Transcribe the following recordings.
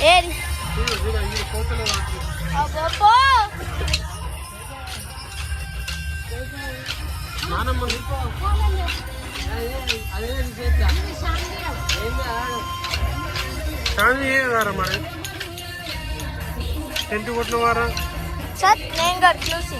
ఏది మరి టెంట్ కొట్టిన వారా సార్ నేను చూసి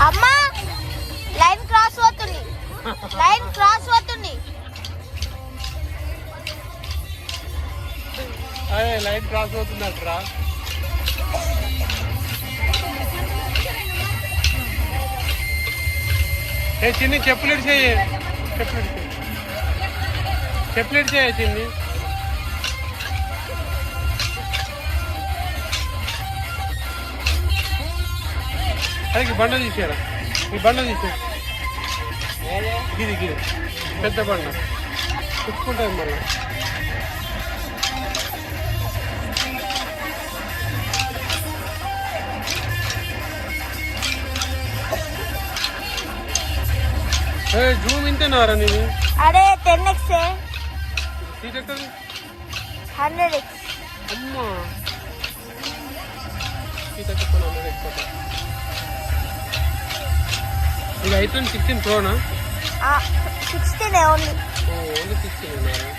అమ్మా లైన్ క్రాస్ అవుతుంది లైన్ క్రాస్ అవుతుంది అట్రా ఏ చిన్ని చెప్పులు చేయి చిన్ని అది బండ తీసారా ఈ బండ తీసే గిది పెద్ద బండ చుట్టుకుంటుంది మళ్ళీ జూమ్ ఇంతేనారా నేను అరే 10x సీట్ ఎక్కది 100x అమ్మా సీట్ ఎక్కడ 100x ఇది అయితే 16 ప్రోనా 16 ఓన్లీ 16 ఉన్నారా